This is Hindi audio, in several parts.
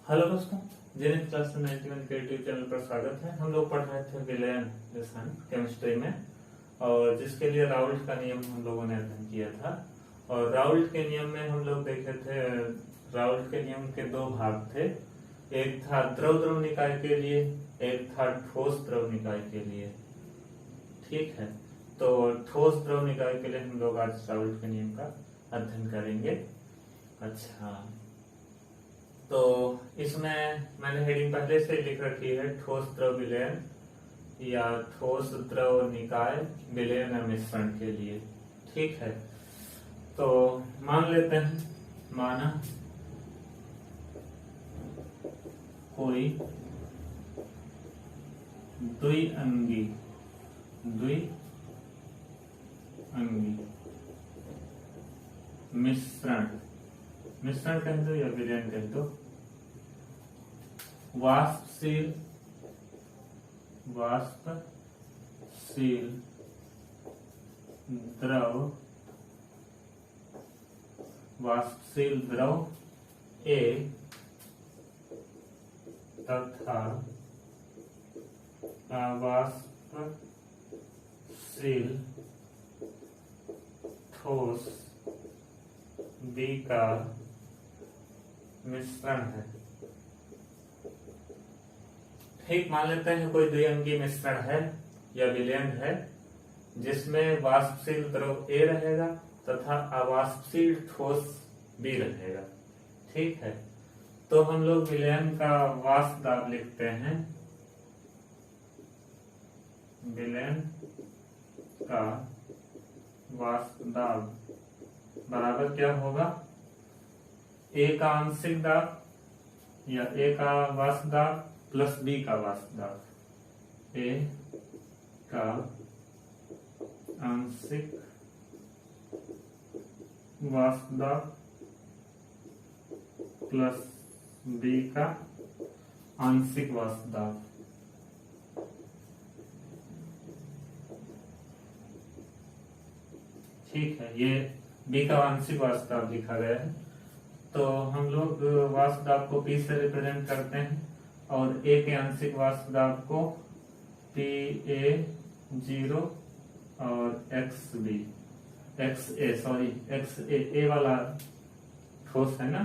हेलो दोस्तों, जेनिथ क्लास 91 के यूट्यूब चैनल पर स्वागत है। हम लोग पढ़ रहे थे विलयन रसायन केमिस्ट्री में, और जिसके लिए राउल्ट का नियम हम लोगों ने अध्ययन किया था। और राउल्ट के नियम में हम लोग देखे थे, राउल्ट के नियम के दो भाग थे। एक था द्रव द्रव निकाय के लिए, एक था ठोस द्रव निकाय के लिए। ठीक है, तो ठोस द्रव निकाय के लिए हम लोग आज राउल्ट के नियम का अध्ययन करेंगे। अच्छा, तो इसमें मैंने हेडिंग पहले से लिख रखी है, ठोस द्रव विलयन या ठोस द्रव निकाय विलयन या मिश्रण के लिए। ठीक है, तो मान लेते हैं, माना कोई द्विअंगी मिश्रण कह दो या विलयन कह दो, वाष्पशील द्रव ए तथा अवाष्पशील ठोस बी का मिश्रण है। ठीक, मान लेते हैं कोई द्विअंगी मिश्रण है या विलयन है जिसमें वाष्पशील द्रव ए रहेगा तथा अवाष्पशील ठोस बी रहेगा। ठीक है, तो हम लोग विलयन का वाष्प दाब लिखते हैं। विलयन का वाष्प दाब बराबर क्या होगा, ए का आंशिक दाब या ए का वाष्प दाब प्लस बी का वाष्प दाब। ए का आंशिक वाष्प दाब प्लस बी का आंशिक वाष्प दाब। ठीक है, ये बी का आंशिक वाष्प दाब लिखा गया है। तो हम लोग वाष्प दाब को पी से रिप्रेजेंट करते हैं और ए के आंशिक वाष्प दाब को पी ए 0 और एक्स ए वाला ठोस है ना,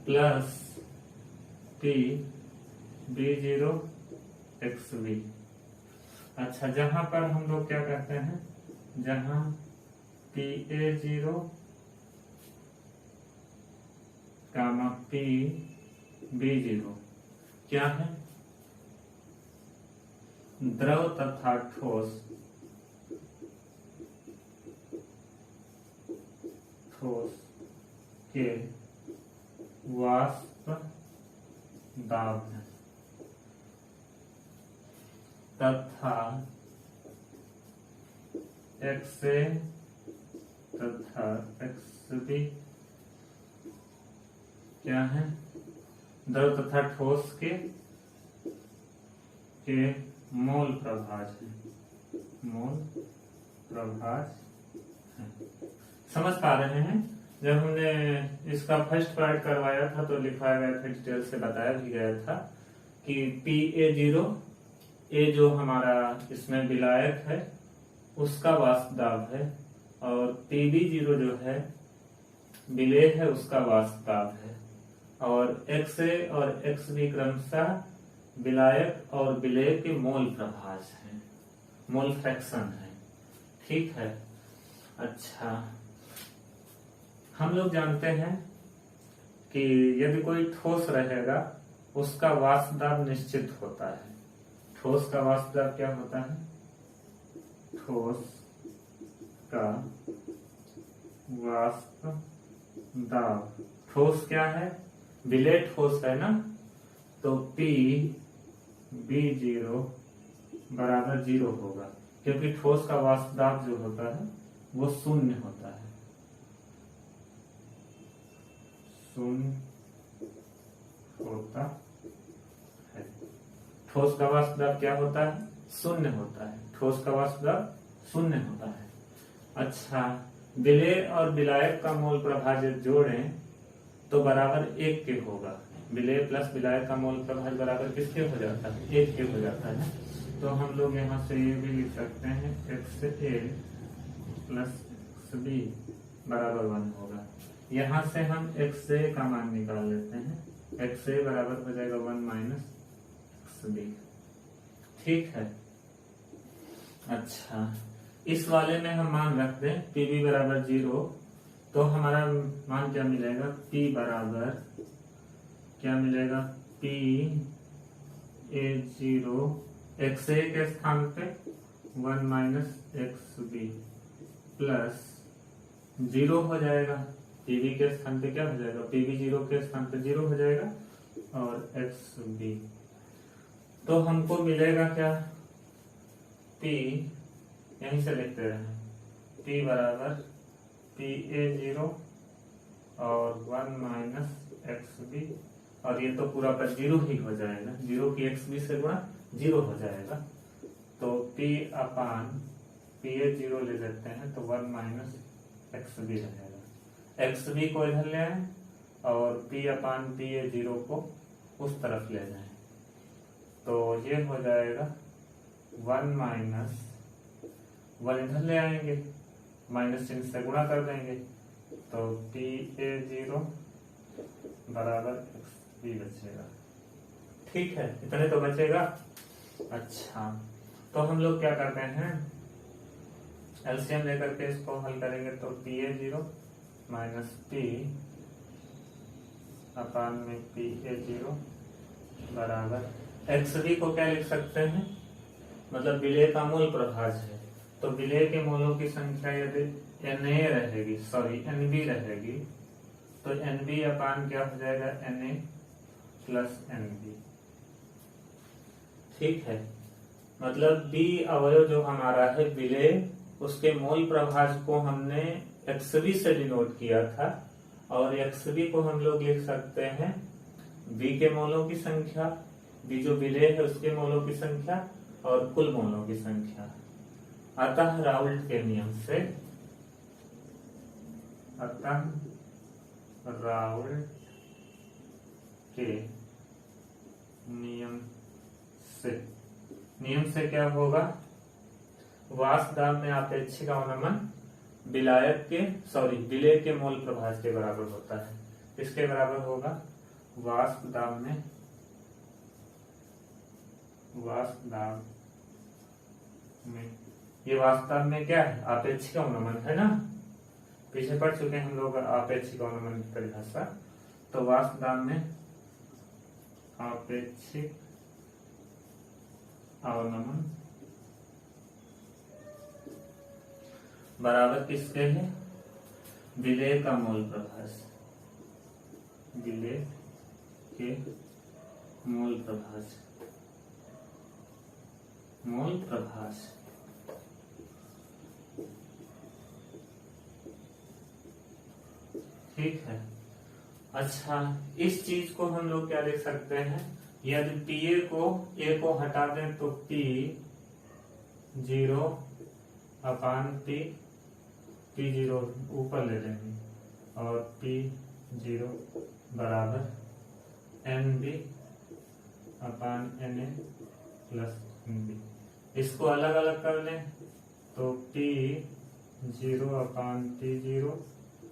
plus P B 0 X B. अच्छा, जहां पर हम लोग क्या कहते हैं, जहां P A 0 comma P B 0 क्या है, द्रव तथा ठोस के वाष्प दाब है तथा एक्स ए तथा एक्स बी क्या है, द्रव तथा ठोस के मोल प्रभाज है। समझ पा रहे हैं? जब हमने इसका फर्स्ट पार्ट करवाया था तो लिखवाया गया था, डिटेल से बताया भी गया था कि पी ए 0 ए जो हमारा इसमें विलायक है उसका वाष्प दाब है, और पी बी 0 जो है विलेय है उसका वाष्प दाब है, और एक्स ए और एक्स बी क्रमशः विलायक और विलेय के मोल प्रभाज है, मोल फ्रैक्शन है। ठीक है, अच्छा, हम लोग जानते हैं कि यदि कोई ठोस रहेगा उसका वाष्प दाब निश्चित होता है। ठोस का वाष्प दाब क्या होता है, ठोस का वाष्प दाब, ठोस क्या है, विलेय ठोस है ना, तो P B 0 बराबर 0 होगा, क्योंकि ठोस का वाष्प दाब जो होता है वो शून्य होता है। शून्य होता है, ठोस का वाष्प दाब क्या होता है, शून्य होता है। ठोस का वाष्प दाब शून्य होता है। अच्छा, विलेय और विलायक का मोल प्रभाजक जोड़ें तो बराबर 1 के होगा। विलेय प्लस विलायक का मोल प्रभाज बराबर किसके हो जाता है? 1 के हो जाता है। तो हम लोग यहाँ से ये भी लिख सकते हैं XA प्लस XB बराबर 1 होगा। यहाँ से हम XA का मान निकाल लेते हैं। XA बराबर हो जाएगा 1 माइनस XB। ठीक है। अच्छा, इस वाले में हम मान रख दें PB बराबर 0, तो हमारा मान क्या मिलेगा? P बराबर क्या मिलेगा? PA0 XA के स्थान पे 1 माइनस XB प्लस 0 हो जाएगा। PB के स्थान पे क्या हो जाएगा? PB 0 के स्थान पे 0 हो जाएगा और XB। तो हमको मिलेगा क्या? P यहीं से लिखते रहे, P बराबर PA0 और 1 माइनस XB, और ये तो पूरा पर 0 ही हो जाएगा। 0 की XB से गुणा 0 हो जाएगा। तो P अपान PA0 ले लेते हैं तो 1 माइनस XB रहेगा। XB को इधर ले आए और P अपान PA0 को उस तरफ ले जाए, तो ये हो जाएगा 1 माइनस 1 इधर ले आएंगे, माइनस चिन्ह से गुणा कर देंगे, तो PA0 बराबर XB बचेगा। ठीक है, इतने तो बचेगा। अच्छा, तो हम लोग क्या करते हैं, एलसीएम लेकर के इसको हल करेंगे, तो PA0 माइनस P अपान में PA0 बराबर XB को क्या लिख सकते हैं? मतलब विलेय का मूल प्रभाज है, तो विलेय के मोलों की संख्या यदि Na रहेगी, सॉरी Nb रहेगी, तो Nb अपान क्या हो जाएगा? Na plus Nb। ठीक है, मतलब B अवयव जो हमारा है विलेय, उसके मोल प्रभाज को हमने XB से डिनोट किया था, और XB को हम लोग लिख सकते हैं B के मोलों की संख्या, B जो विलेय है उसके मोलों की संख्या और कुल मोलों की संख्या। अतः राउल्ट के नियम से, अतः राउल्ट के नियम से क्या होगा? वाष्प दाब में आपेक्षिक अवनमन विलायक के विलेय के मोल प्रभाज के बराबर होता है। इसके बराबर होगा वाष्प दाब में ये वास्तव में क्या है? आपेक्षिक अवनमन है ना, पीछे पढ़ चुके हैं हम लोग आपेक्षिक अवनमन की परिभाषा। तो वाष्प दाब में आपेक्षिक अवनमन बराबर किसके है? विलेय का मोल प्रभाज, विलेय के मोल प्रभाज, मोल प्रभाज। ठीक है। अच्छा, इस चीज को हम लोग क्या लिख सकते हैं? यदि A को हटा दें तो P0 अपान P0 ऊपर ले लेंगे, और P0 बराबर NB अपान Na प्लस NB। इसको अलग अलग कर लें तो P0 अपान P0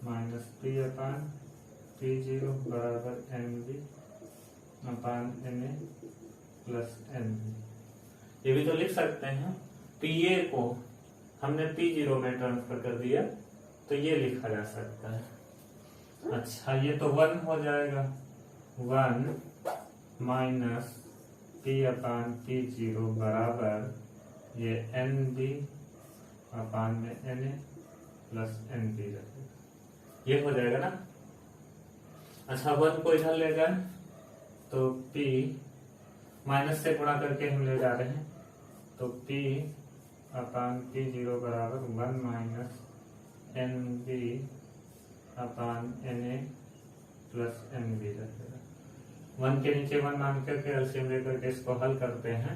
माइनस P अपान P0 बराबर NB अपान Na प्लस NB। ये भी तो लिख सकते हैं। PA को हमने P0 में ट्रांसफर कर दिया, तो ये लिखा जा सकता है। अच्छा, ये तो 1 हो जाएगा, 1 माइनस P अपान P0 बराबर ये NB अपान में Na प्लस NB रहेगा। ये हो जाएगा ना। अच्छा, 1 को इधर ले जाए तो P माइनस से गुणा करके हम ले जा रहे हैं, तो P अपान P0 बराबर 1 माइनस NB अपान Na प्लस NB रहेगा। 1 के नीचे 1 मान करके एलसीएम लेकर के इसको हल करते हैं,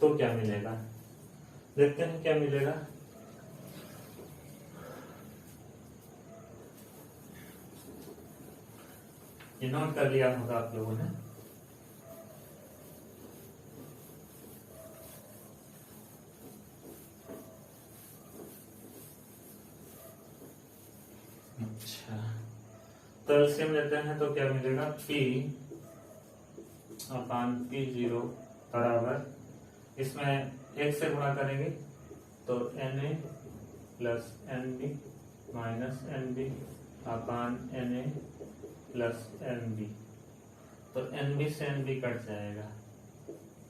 तो क्या मिलेगा? देखते हैं क्या मिलेगा। ये नोट कर लिया होगा आप लोगों ने। अच्छा, तो एलसीएम लेते हैं तो क्या मिलेगा, P अपान P0 बराबर, इसमें 1 से गुणा करेंगे तो Na plus Nb minus Nb अपान Na प्लस Nb, तो Nb से Nb कट जाएगा,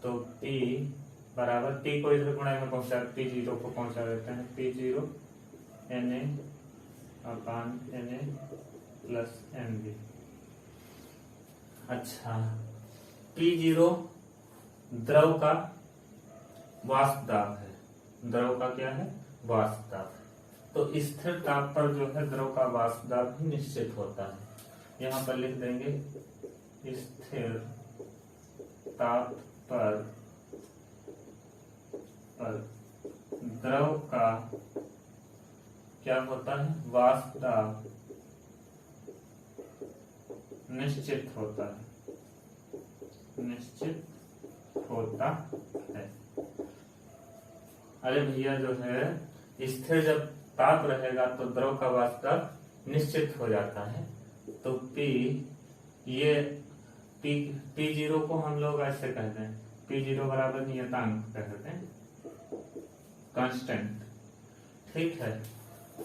तो P बराबर, P को इधर गुणा में पहुंचा, P0 को पहुंचा देते हैं, P0 Na अपान Na प्लस Nb। अच्छा, P0 द्रव का वाष्प दाब है, द्रव का क्या है, वाष्प दाब, तो स्थिर ताप पर जो है द्रव का वाष्प दाब भी निश्चित होता है। यहाँ पर लिख देंगे स्थिर ताप पर द्रव का क्या होता है, वाष्प दाब निश्चित होता है, निश्चित होता है। अरे भैया जो है स्थिर जब ताप रहेगा तो द्रव का वाष्प दाब निश्चित हो जाता है, तो P, ये P0 को हम लोग ऐसे कहते हैं, P0 बराबर नियतांक कहते हैं, कांस्टेंट, ठीक है।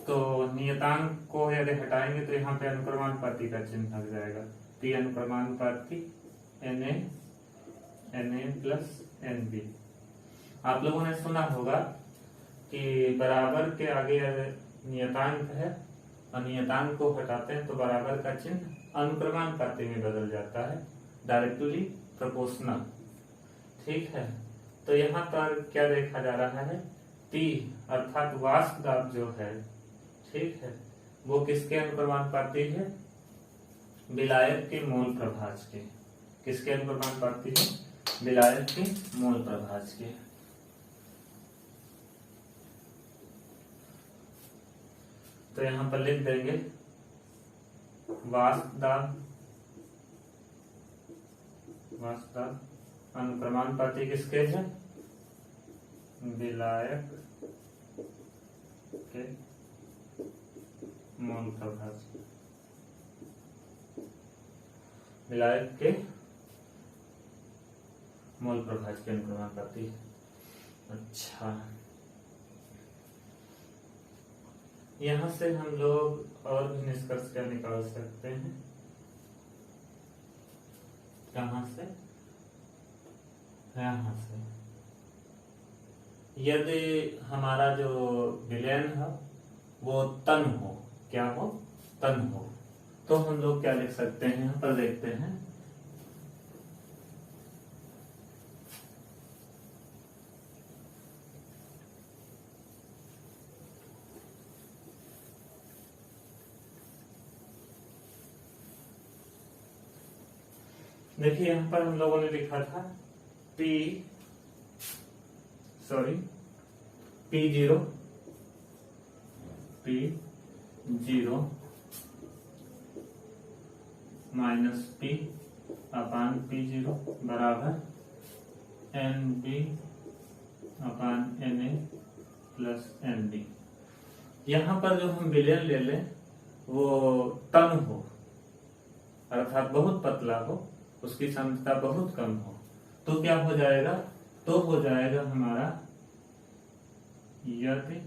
तो नियतांक को यदि हटाएंगे तो यहाँ पे अनुक्रमानुपाती का चिन्ह लग जाएगा, P अनुक्रमानुपाती Na प्लस Nb। आप लोगों ने सुना होगा कि बराबर के आगे नियतांक है और नियतांक को हटाते हैं तो बराबर का चिन्ह अनुक्रमानुपाती में बदल जाता है, डायरेक्टली प्रोपोर्शनल, ठीक है। तो यहाँ पर क्या देखा जा रहा है, P अर्थात वाष्प दाब जो है, ठीक है, वो किसके अनुक्रमानुपाती है, विलायक के मोल प्रभाज के। किसके अनुक्रमानुपाती है, विलायक के मोल प्रभाज के। तो यहां पर लिख देंगे वाष्प दाब अनुक्रमानुपाती किसके है, विलायक के मोल प्रभाज, विलायक के मोल प्रभाज के अनुक्रमानुपाती। अच्छा, यहां से हम लोग और भी निष्कर्ष क्या निकाल सकते हैं, कहां से, यहां से, यदि हमारा जो विलयन है वो तन हो, क्या हो, तन हो, तो हम लोग क्या लिख सकते हैं, यहां पर देखते हैं, देखिए यहां पर हम लोगों ने लिखा था P0 माइनस P अपान P0 बराबर NB अपान Na प्लस NB। यहाँ पर जो हम विलयन ले लें वो तन हो, अर्थात बहुत पतला हो, उसकी सांद्रता बहुत कम हो, तो क्या हो जाएगा, तो हो जाएगा हमारा यदि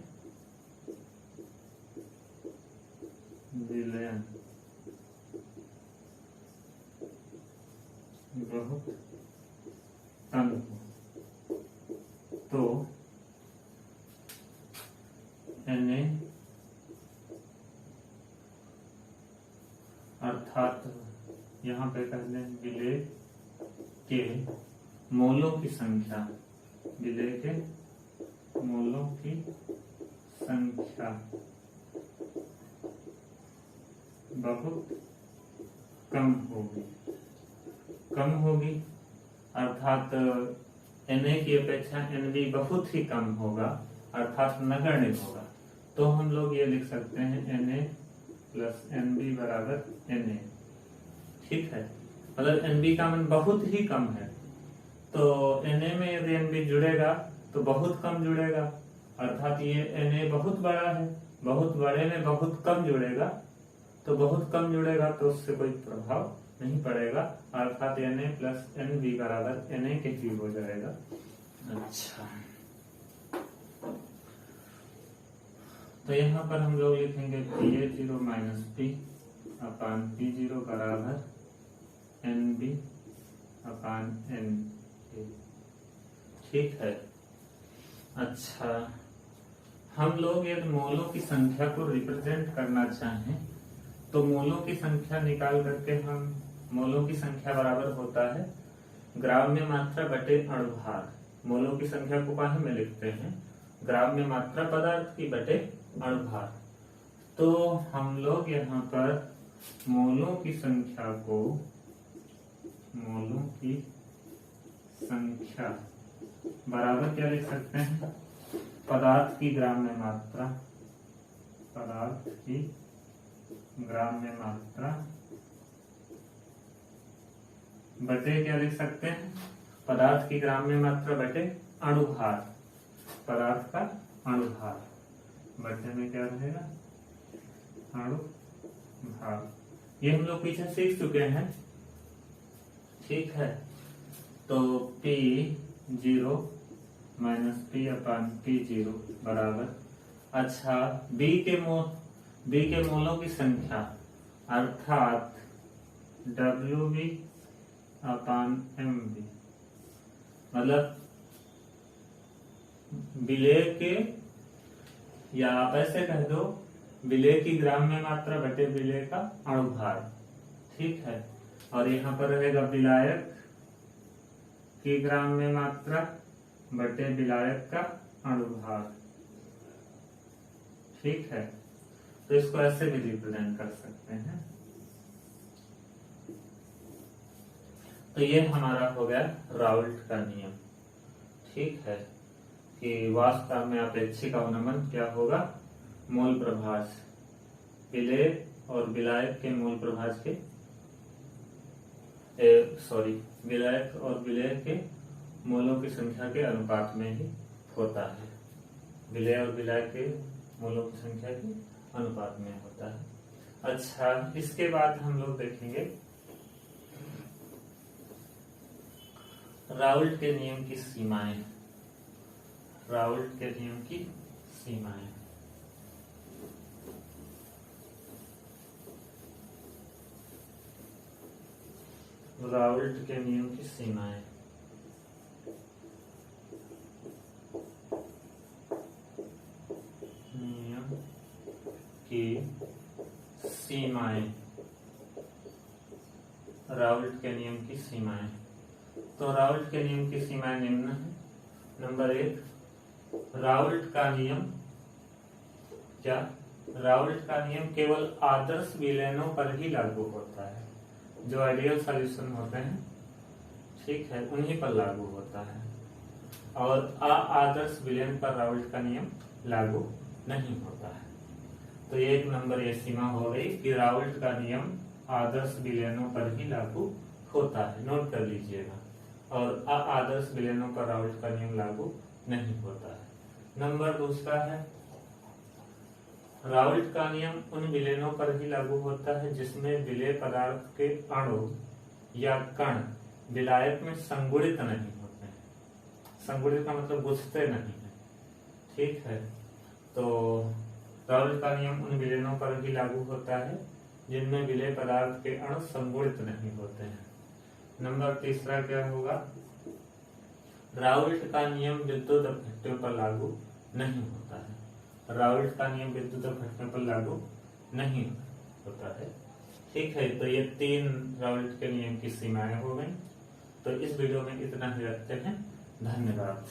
विलयन बहुत तन हो तो Na अर्थात यहाँ पे कहते हैं विलेय के मोलों की संख्या, विलेय के मोलों की संख्या बहुत कम होगी, अर्थात Na की अपेक्षा Nb बहुत ही कम होगा, अर्थात नगण्य होगा। तो हम लोग ये लिख सकते हैं Na प्लस Nb बराबर Na, ठीक है, मतलब NB का मान बहुत ही कम है, तो Na में यदि NB जुड़ेगा तो बहुत कम जुड़ेगा, अर्थात ये Na बहुत बड़ा है, बहुत बड़े में बहुत कम जुड़ेगा, तो बहुत कम जुड़ेगा तो उससे कोई प्रभाव नहीं पड़ेगा, अर्थात Na प्लस NB बराबर Na के ही हो जाएगा। अच्छा, तो यहाँ पर हम लोग लिखेंगे PA0 माइनस P अपान P0 बराबर NB अपान NA, ठीक है। अच्छा, हम लोग यदि मोलों की संख्या को रिप्रेजेंट करना चाहें तो मोलों की संख्या निकाल करके हम मोलों की संख्या बराबर होता है ग्राम्य मात्रा बटे अणुभार। मोलों की संख्या को काहे में लिखते हैं? ग्राम्य मात्रा पदार्थ की बटे अणुभार। तो हम लोग यहाँ पर मोलों की संख्या को, मोलों की संख्या बराबर क्या लिख सकते हैं? पदार्थ की ग्राम्य मात्रा, पदार्थ की ग्राम्य मात्रा बटे क्या लिख सकते हैं? पदार्थ की ग्राम्य मात्रा बटे अणुभार, पदार्थ का अणुभार बटे में क्या रहेगा? अणुभार। ये हम लोग पीछे सीख चुके हैं, ठीक है। तो P0 माइनस P अपान P0 बराबर, अच्छा, B के मोलों की संख्या अर्थात WB अपान MB, मतलब विलेय के, या आप ऐसे कह दो विलेय की ग्राम्य मात्रा बटे विलेय का अणुभार, ठीक है। और यहाँ पर रहेगा विलायक की ग्राम्य मात्रा बटे विलायक का अणुभार, ठीक है। तो इसको ऐसे भी रिप्रेजेंट कर सकते हैं। तो ये हमारा हो गया राउल्ट का नियम, ठीक है, कि वास्तव में अपेक्षिक अवनमन क्या होगा? मोल प्रभाज, विलेय और विलायक के मोल प्रभाज के विलायक और विलेय के मोलों की संख्या के अनुपात में ही होता है। विलेय और विलायक के मोलों की संख्या के अनुपात में होता है। अच्छा, इसके बाद हम लोग देखेंगे राउल्ट के नियम की सीमाएं। राउल्ट के नियम की सीमाएं, राउल्ट के नियम की सीमाएं। नियम की सीमाएं, राउल्ट के नियम की सीमाएं। तो राउल्ट के नियम की सीमाएं निम्न है। नंबर 1, राउल्ट का नियम क्या? राउल्ट का नियम केवल आदर्श विलयनों पर ही लागू होता है। जो आइडियल सॉल्यूशन होते हैं, ठीक है, उन्हीं पर लागू होता है, और आदर्श विलयन पर राउल्ट का नियम लागू नहीं होता है। तो ये एक नंबर ये सीमा हो गई कि राउल्ट का नियम आदर्श विलयनों पर ही लागू होता है, नोट कर लीजिएगा, और आदर्श विलयनों पर राउल्ट का नियम लागू नहीं होता है। नंबर 2 है, राउल्ट का नियम उन विलयनों पर ही लागू होता है जिसमें विलेय पदार्थ के अणु या कण विलायक में संगुणित नहीं होते हैं। संगुणित का मतलब गुंथते नहीं है, ठीक है। तो राउल्ट का नियम उन विलयनों पर ही लागू होता है जिनमें विलेय पदार्थ के अणु संगुणित नहीं होते हैं। नंबर 3 क्या होगा? राउल्ट का नियम विद्युत अपघट्यों पर लागू नहीं होता है। राउल्ट का नियम विद्युत अपघट्यों पर लागू नहीं होता है, ठीक है। तो ये 3 राउल्ट के नियम की सीमाएं हो गई। तो इस वीडियो में इतना ही रखते हैं। धन्यवाद।